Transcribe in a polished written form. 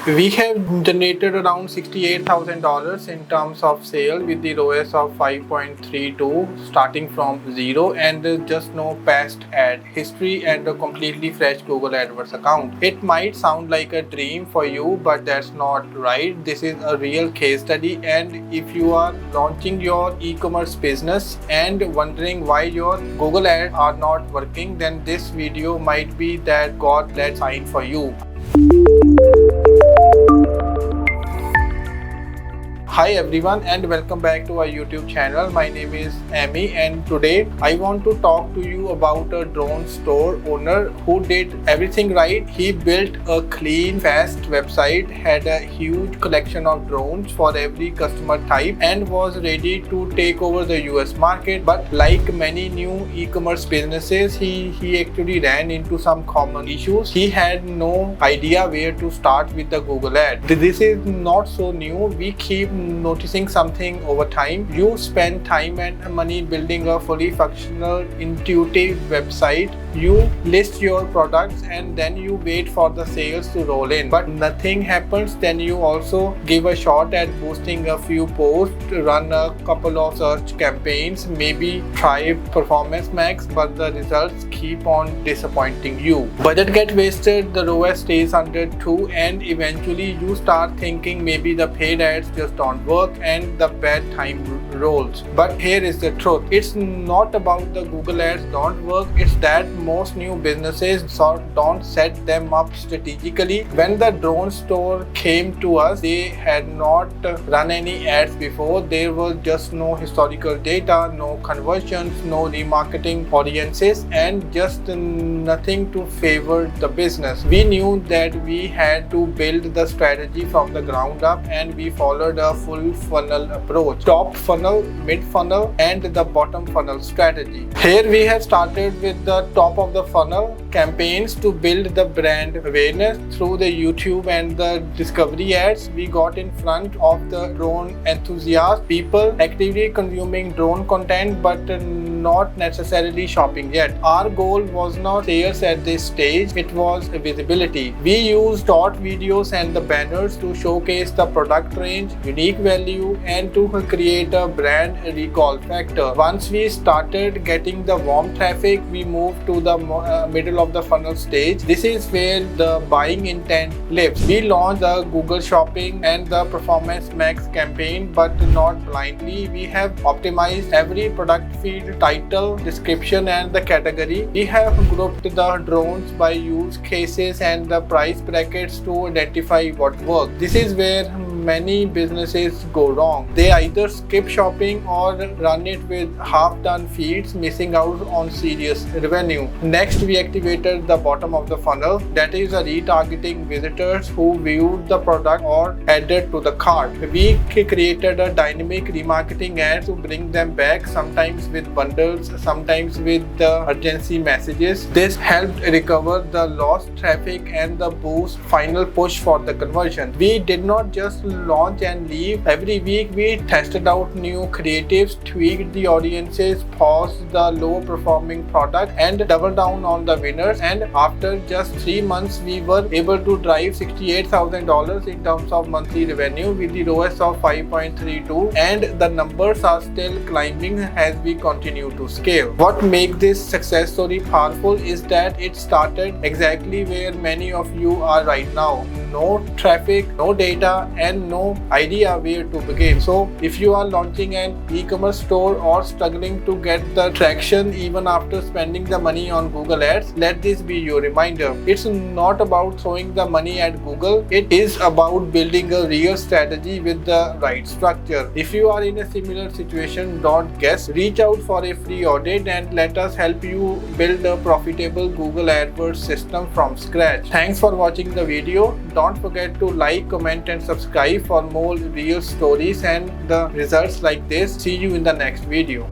We have generated around $68,000 in terms of sale with the ROAS of 5.32 starting from zero and just no past ad history and a completely fresh Google AdWords account. It might sound like a dream for you, but that's not right. This is a real case study, and if you are launching your e-commerce business and wondering why your Google ads are not working, then this video might be that God-led sign for you. Hi everyone and welcome back to our YouTube channel. My name is Amy and today I want to talk to you about a drone store owner who did everything right. He built a clean, fast website, had a huge collection of drones for every customer type and was ready to take over the US market. But like many new e-commerce businesses, he actually ran into some common issues. He had no idea where to start with the Google ad. This is not so new. We keep noticing something over time. You spend time and money building a fully functional, intuitive website. You list your products and then you wait for the sales to roll in, but nothing happens. Then you also give a shot at boosting a few posts, run a couple of search campaigns, maybe try Performance Max, but the results keep on disappointing you. Budget gets wasted, the ROAS stays under 2, and eventually you start thinking maybe the paid ads just don't work and the bad time rolls. But here is the truth. It's not about the Google ads don't work, it's that most new businesses don't set them up strategically. When the drone store came to us, they had not run any ads before. There was just no historical data, no conversions, no remarketing audiences, and just nothing to favor the business. We knew that we had to build the strategy from the ground up, and we followed a full funnel approach: top funnel, mid funnel, and the bottom funnel strategy. Here we have started with the top of the funnel campaigns to build the brand awareness through the YouTube and the discovery ads. We got in front of the drone enthusiasts, people actively consuming drone content but not necessarily shopping yet. Our goal was not sales at this stage, it was visibility. We used short videos and the banners to showcase the product range, unique value, and to create a brand recall factor. Once we started getting the warm traffic, we moved to the middle of the funnel stage. This is where the buying intent lives. We launched the Google Shopping and the Performance Max campaign, but not blindly. We have optimized every product feed, title, description, and the category. We have grouped the drones by use cases and the price brackets to identify what works. This is where many businesses go wrong. They either skip shopping or run it with half-done feeds, missing out on serious revenue. Next, we activated the bottom of the funnel, that is retargeting visitors who viewed the product or added to the cart. We created a dynamic remarketing ad to bring them back, sometimes with bundles, sometimes with the urgency messages. This helped recover the lost traffic and the boost final push for the conversion. We did not just launch and leave. Every week we tested out new creatives, tweaked the audiences, paused the low performing product, and doubled down on the winners. And after just 3 months, we were able to drive $68,000 in terms of monthly revenue with the ROAS of 5.32, and the numbers are still climbing as we continue to scale. What makes this success story powerful is that it started exactly where many of you are right now. No traffic, no data, and no idea where to begin. So if you are launching an e-commerce store or struggling to get the traction even after spending the money on Google ads, let this be your reminder. It's not about throwing the money at Google, it is about building a real strategy with the right structure. If you are in a similar situation, don't guess. Reach out for a free audit and let us help you build a profitable Google AdWords system from scratch. Thanks for watching the video. Don't forget to like, comment, and subscribe for more real stories and the results like this. See you in the next video.